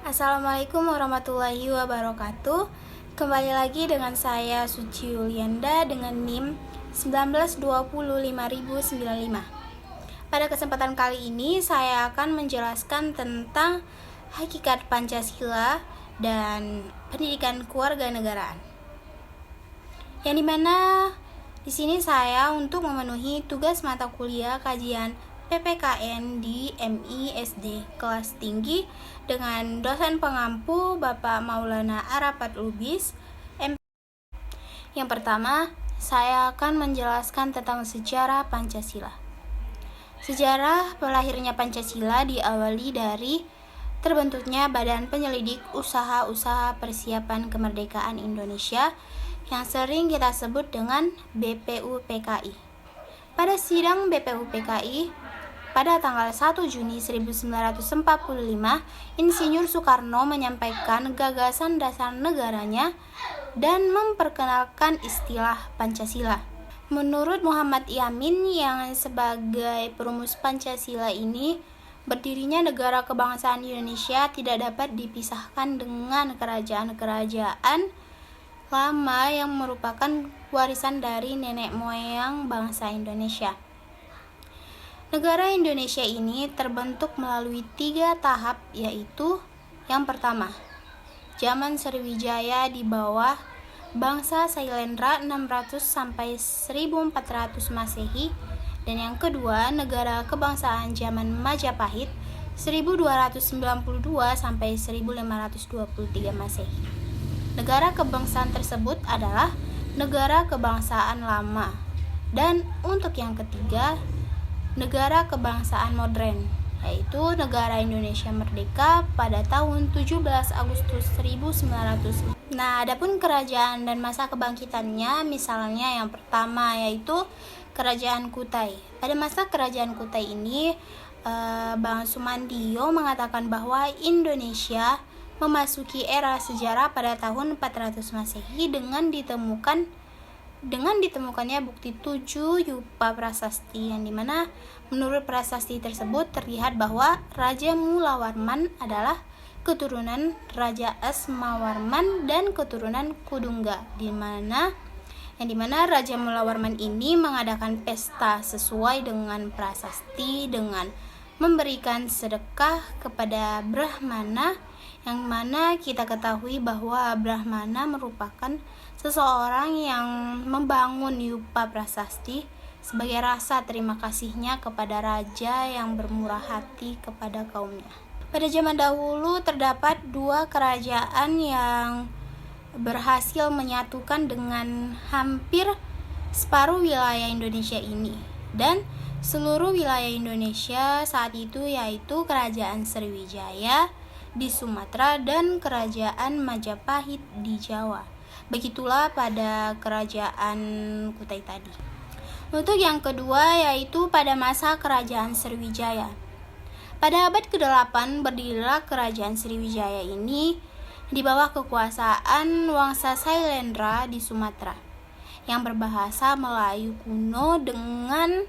Assalamualaikum warahmatullahi wabarakatuh. Kembali lagi dengan saya Suci Yulianda dengan NIM 1925095. Pada kesempatan kali ini saya akan menjelaskan tentang hakikat Pancasila dan pendidikan kewarganegaraan. Yang dimana di sini saya untuk memenuhi tugas mata kuliah kajian PPKN di MISD kelas tinggi dengan dosen pengampu Bapak Maulana Arafat Lubis. Yang pertama, saya akan menjelaskan tentang sejarah Pancasila. Sejarah lahirnya Pancasila diawali dari terbentuknya Badan Penyelidik Usaha-Usaha Persiapan Kemerdekaan Indonesia yang sering kita sebut dengan BPUPKI. Pada sidang BPUPKI pada tanggal 1 Juni 1945, Insinyur Soekarno menyampaikan gagasan dasar negaranya dan memperkenalkan istilah Pancasila. Menurut Muhammad Yamin yang sebagai perumus Pancasila ini, berdirinya negara kebangsaan Indonesia tidak dapat dipisahkan dengan kerajaan-kerajaan lama yang merupakan warisan dari nenek moyang bangsa Indonesia. Negara Indonesia ini terbentuk melalui 3 tahap, yaitu yang pertama, zaman Sriwijaya di bawah bangsa Sailendra 600 sampai 1400 Masehi, dan yang kedua, negara kebangsaan zaman Majapahit 1292 sampai 1523 Masehi. Negara kebangsaan tersebut adalah negara kebangsaan lama. Dan untuk yang ketiga, negara kebangsaan modern, yaitu negara Indonesia merdeka pada tahun 17 Agustus 1900. Nah, adapun kerajaan dan masa kebangkitannya, misalnya yang pertama yaitu Kerajaan Kutai. Pada masa Kerajaan Kutai ini, Bang Sumandio mengatakan bahwa Indonesia memasuki era sejarah pada tahun 400 Masehi dengan ditemukannya bukti 7 Yupa Prasasti, yang dimana menurut prasasti tersebut terlihat bahwa Raja Mulawarman adalah keturunan Raja Asmawarman dan keturunan Kudungga, yang dimana Raja Mulawarman ini mengadakan pesta sesuai dengan prasasti dengan memberikan sedekah kepada Brahmana, yang mana kita ketahui bahwa Brahmana merupakan seseorang yang membangun Yupa Prasasti sebagai rasa terima kasihnya kepada raja yang bermurah hati kepada kaumnya. Pada zaman dahulu terdapat 2 kerajaan yang berhasil menyatukan dengan hampir separuh wilayah Indonesia ini dan seluruh wilayah Indonesia saat itu, yaitu Kerajaan Sriwijaya di Sumatera dan Kerajaan Majapahit di Jawa. Begitulah pada Kerajaan Kutai tadi. Untuk yang kedua yaitu pada masa Kerajaan Sriwijaya. Pada abad ke-8 berdirilah Kerajaan Sriwijaya ini di bawah kekuasaan Wangsa Sailendra di Sumatera yang berbahasa Melayu kuno dengan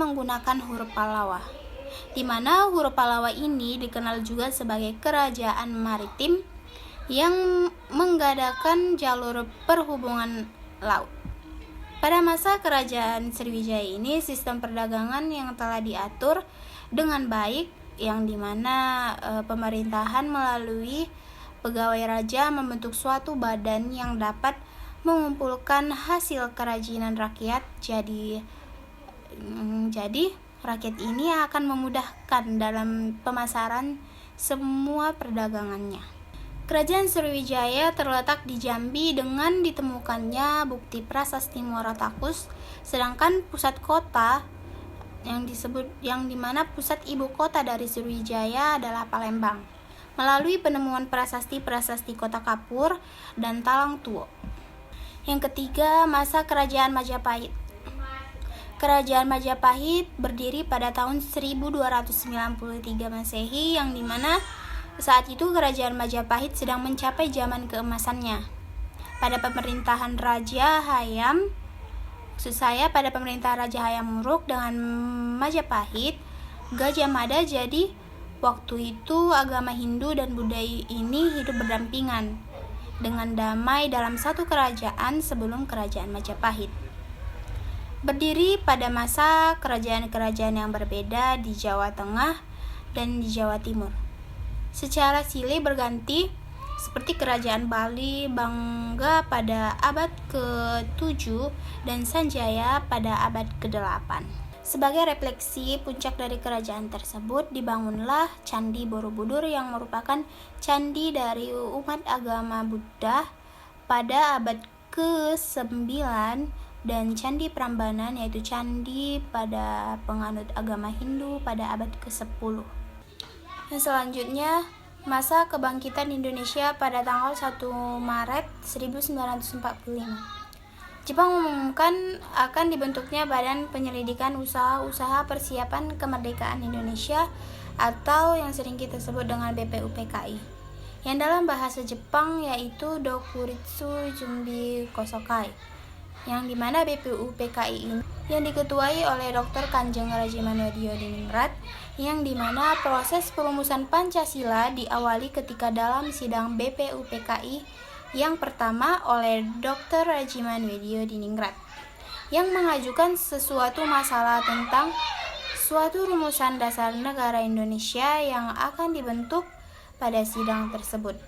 menggunakan huruf Pallawa, di mana huruf Pallawa ini dikenal juga sebagai kerajaan maritim yang menggadaikan jalur perhubungan laut. Pada masa Kerajaan Sriwijaya ini, sistem perdagangan yang telah diatur dengan baik, yang dimana pemerintahan melalui pegawai raja membentuk suatu badan yang dapat mengumpulkan hasil kerajinan rakyat. Jadi rakyat ini akan memudahkan dalam pemasaran semua perdagangannya. Kerajaan Sriwijaya terletak di Jambi dengan ditemukannya bukti prasasti Muara Takus, sedangkan pusat kota yang dimana pusat ibu kota dari Sriwijaya adalah Palembang, melalui penemuan prasasti-prasasti Kota Kapur dan Talang Tuo. Yang ketiga, masa Kerajaan Majapahit. Kerajaan Majapahit berdiri pada tahun 1293 Masehi, yang dimana saat itu Kerajaan Majapahit sedang mencapai zaman keemasannya. Pada pemerintahan Raja Hayam Wuruk dengan Majapahit, Gajah Mada jadi Waktu itu agama Hindu dan Buddha ini hidup berdampingan dengan damai dalam satu kerajaan sebelum kerajaan Majapahit. Berdiri pada masa kerajaan-kerajaan yang berbeda di Jawa Tengah dan di Jawa Timur. Secara silih berganti, seperti kerajaan Bali Bangga pada abad ke-7 dan Sanjaya pada abad ke-8. Sebagai refleksi puncak dari kerajaan tersebut, dibangunlah Candi Borobudur yang merupakan candi dari umat agama Buddha pada abad ke-9 dan Candi Prambanan yaitu candi pada penganut agama Hindu pada abad ke-10. Dan selanjutnya, masa kebangkitan Indonesia pada tanggal 1 Maret 1945. Jepang mengumumkan akan dibentuknya Badan Penyelidikan Usaha-Usaha Persiapan Kemerdekaan Indonesia atau yang sering kita sebut dengan BPUPKI, yang dalam bahasa Jepang yaitu Dokuritsu Jumbi Kosokai, yang dimana BPUPKI ini yang diketuai oleh Dr. Kanjeng Rajimanwedio Diningrat, yang dimana proses perumusan Pancasila diawali ketika dalam sidang BPUPKI yang pertama oleh Dr. Rajimanwedio Diningrat, yang mengajukan sesuatu masalah tentang suatu rumusan dasar negara Indonesia yang akan dibentuk pada sidang tersebut,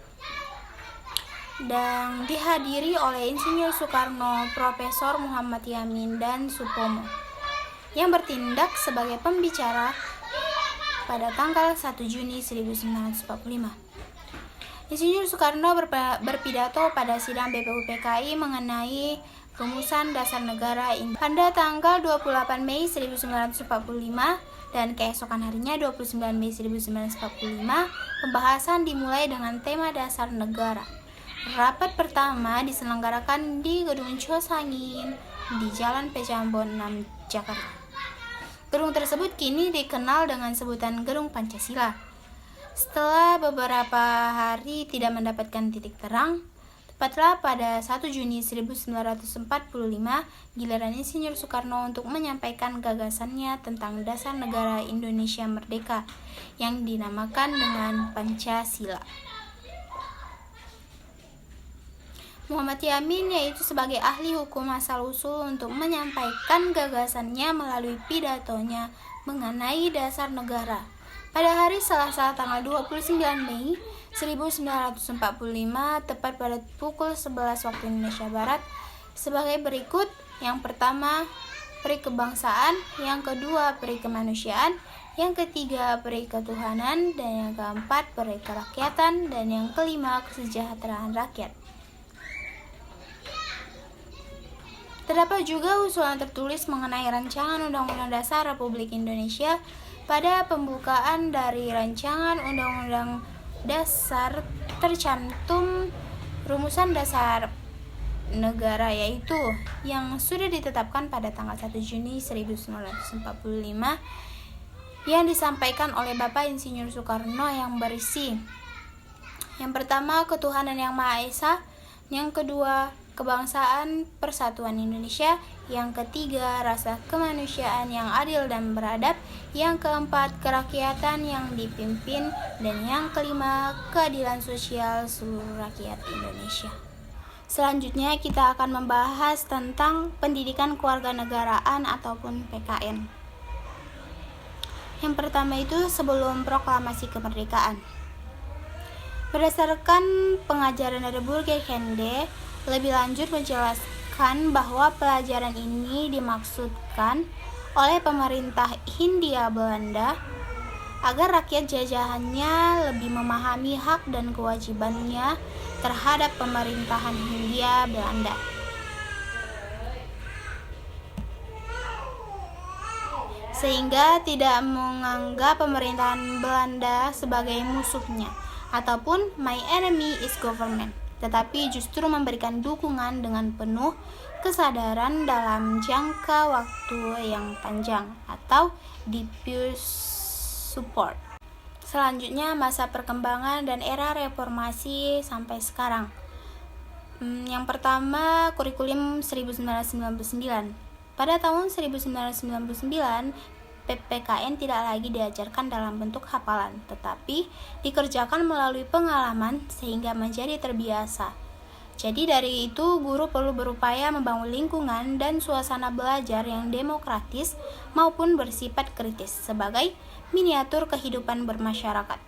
dan dihadiri oleh Insinyur Soekarno, Profesor Muhammad Yamin, dan Supomo, yang bertindak sebagai pembicara pada tanggal 1 Juni 1945. Insinyur Soekarno berpidato pada sidang BPUPKI mengenai rumusan dasar negara pada tanggal 28 Mei 1945 dan keesokan harinya 29 Mei 1945 pembahasan dimulai dengan tema dasar negara. Rapat pertama diselenggarakan di Gedung Chosangin di Jalan Pejambon 6, Jakarta. Gedung tersebut kini dikenal dengan sebutan Gedung Pancasila. Setelah beberapa hari tidak mendapatkan titik terang, tepatlah pada 1 Juni 1945, giliran Insinyur Soekarno untuk menyampaikan gagasannya tentang dasar negara Indonesia Merdeka yang dinamakan dengan Pancasila. Muhammad Yamin yaitu sebagai ahli hukum asal-usul untuk menyampaikan gagasannya melalui pidatonya mengenai dasar negara. Pada hari Selasa tanggal 29 Mei 1945 tepat pada pukul 11 waktu Indonesia Barat sebagai berikut. Yang pertama, peri kebangsaan, yang kedua, peri kemanusiaan, yang ketiga, peri ketuhanan, dan yang keempat, peri kerakyatan, dan yang kelima, kesejahteraan rakyat. Terdapat juga usulan tertulis mengenai rancangan Undang-Undang Dasar Republik Indonesia. Pada pembukaan dari rancangan Undang-Undang Dasar tercantum rumusan dasar negara yaitu yang sudah ditetapkan pada tanggal 1 Juni 1945 yang disampaikan oleh Bapak Insinyur Soekarno yang berisi: yang pertama, ketuhanan yang Maha Esa, yang kedua, kebangsaan persatuan Indonesia, yang ketiga, rasa kemanusiaan yang adil dan beradab, yang keempat, kerakyatan yang dipimpin, dan yang kelima, keadilan sosial seluruh rakyat Indonesia. Selanjutnya kita akan membahas tentang pendidikan kewarganegaraan ataupun PKN. Yang pertama itu sebelum proklamasi kemerdekaan. Berdasarkan pengajaran dari Burgerhende, lebih lanjut menjelaskan bahwa pelajaran ini dimaksudkan oleh pemerintah Hindia Belanda agar rakyat jajahannya lebih memahami hak dan kewajibannya terhadap pemerintahan Hindia Belanda. Sehingga tidak menganggap pemerintahan Belanda sebagai musuhnya ataupun my enemy is government, tetapi justru memberikan dukungan dengan penuh kesadaran dalam jangka waktu yang panjang atau diffuse support. Selanjutnya masa perkembangan dan era reformasi sampai sekarang. Yang pertama, kurikulum 1999. Pada tahun 1999, PPKN tidak lagi diajarkan dalam bentuk hafalan, tetapi dikerjakan melalui pengalaman sehingga menjadi terbiasa. Jadi dari itu, guru perlu berupaya membangun lingkungan dan suasana belajar yang demokratis maupun bersifat kritis sebagai miniatur kehidupan bermasyarakat.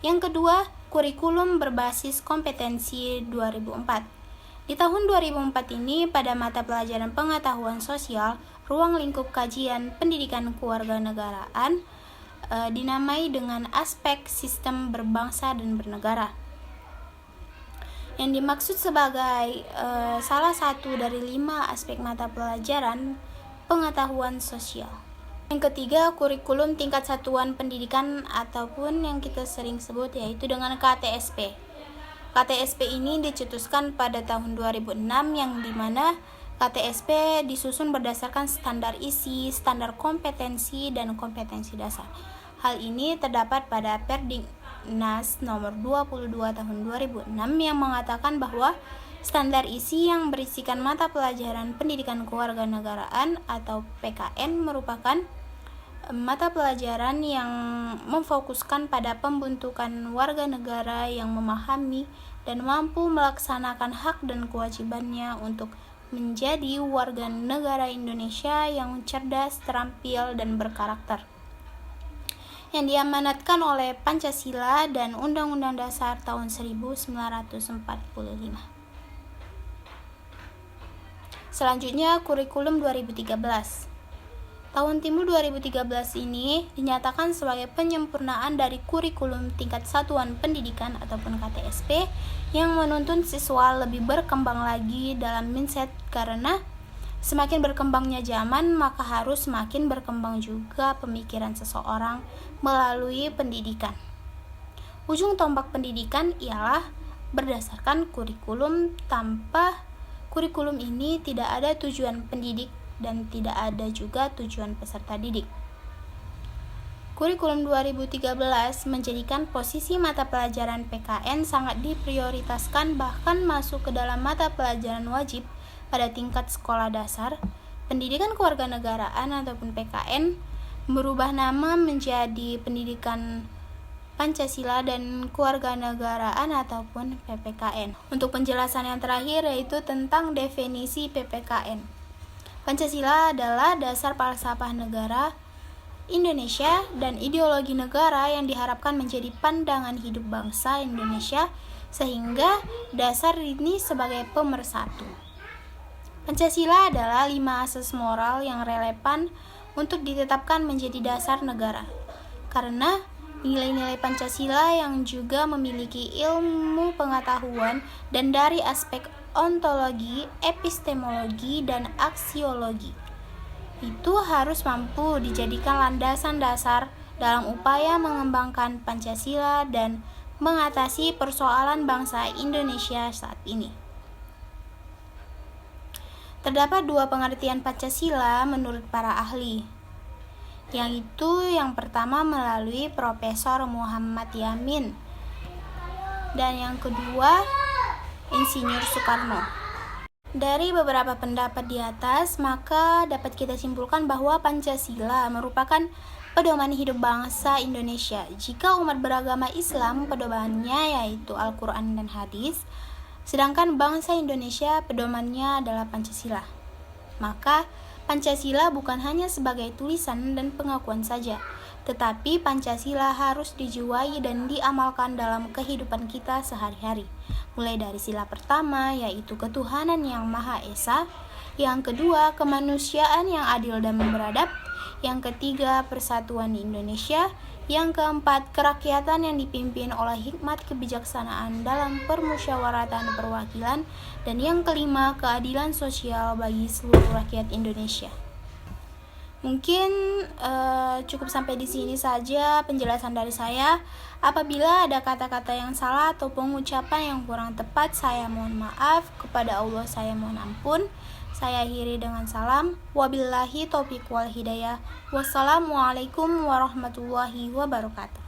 Yang kedua, kurikulum berbasis kompetensi 2004. Di tahun 2004 ini, pada mata pelajaran pengetahuan sosial, ruang lingkup kajian pendidikan kewarganegaraan dinamai dengan aspek sistem berbangsa dan bernegara. Yang dimaksud sebagai salah satu dari 5 aspek mata pelajaran pengetahuan sosial. Yang ketiga, kurikulum tingkat satuan pendidikan ataupun yang kita sering sebut yaitu dengan KTSP. KTSP ini dicetuskan pada tahun 2006 yang dimana KTSP disusun berdasarkan standar isi, standar kompetensi, dan kompetensi dasar. Hal ini terdapat pada Perdiknas nomor 22 tahun 2006 yang mengatakan bahwa standar isi yang berisikan mata pelajaran pendidikan kewarganegaraan atau PKN merupakan mata pelajaran yang memfokuskan pada pembentukan warga negara yang memahami dan mampu melaksanakan hak dan kewajibannya untuk menjadi warga negara Indonesia yang cerdas, terampil, dan berkarakter, yang diamanatkan oleh Pancasila dan Undang-Undang Dasar tahun 1945. Selanjutnya, kurikulum 2013. Tahun Timbul 2013 ini dinyatakan sebagai penyempurnaan dari kurikulum tingkat satuan pendidikan ataupun KTSP yang menuntun siswa lebih berkembang lagi dalam mindset, karena semakin berkembangnya zaman maka harus semakin berkembang juga pemikiran seseorang melalui pendidikan. Ujung tombak pendidikan ialah berdasarkan kurikulum. Tanpa kurikulum ini tidak ada tujuan pendidik dan tidak ada juga tujuan peserta didik. Kurikulum 2013 menjadikan posisi mata pelajaran PKN sangat diprioritaskan, bahkan masuk ke dalam mata pelajaran wajib pada tingkat sekolah dasar. Pendidikan kewarganegaraan ataupun PKN berubah nama menjadi Pendidikan Pancasila dan Kewarganegaraan ataupun PPKN. Untuk penjelasan yang terakhir yaitu tentang definisi PPKN. Pancasila adalah dasar falsafah negara Indonesia dan ideologi negara yang diharapkan menjadi pandangan hidup bangsa Indonesia, sehingga dasar ini sebagai pemersatu. Pancasila adalah 5 asas moral yang relevan untuk ditetapkan menjadi dasar negara, karena nilai-nilai Pancasila yang juga memiliki ilmu pengetahuan dan dari aspek ontologi, epistemologi, dan aksiologi itu harus mampu dijadikan landasan dasar dalam upaya mengembangkan Pancasila dan mengatasi persoalan bangsa Indonesia saat ini. Terdapat 2 pengertian Pancasila menurut para ahli, yang pertama melalui Profesor Muhammad Yamin dan yang kedua Insinyur Soekarno. Dari beberapa pendapat di atas, maka dapat kita simpulkan bahwa Pancasila merupakan pedoman hidup bangsa Indonesia. Jika umat beragama Islam, pedomannya yaitu Al-Quran dan Hadis, sedangkan bangsa Indonesia pedomannya adalah Pancasila. Maka Pancasila bukan hanya sebagai tulisan dan pengakuan saja, tetapi Pancasila harus dijiwai dan diamalkan dalam kehidupan kita sehari-hari. Mulai dari sila pertama, yaitu ketuhanan yang Maha Esa. Yang kedua, kemanusiaan yang adil dan beradab. Yang ketiga, persatuan di Indonesia. Yang keempat, kerakyatan yang dipimpin oleh hikmat kebijaksanaan dalam permusyawaratan perwakilan. Dan yang kelima, keadilan sosial bagi seluruh rakyat Indonesia. Mungkin cukup sampai di sini saja penjelasan dari saya. Apabila ada kata-kata yang salah atau pengucapan yang kurang tepat, saya mohon maaf. Kepada Allah saya mohon ampun. Saya akhiri dengan salam. Wabillahi taufiq wal hidayah. Wassalamualaikum warahmatullahi wabarakatuh.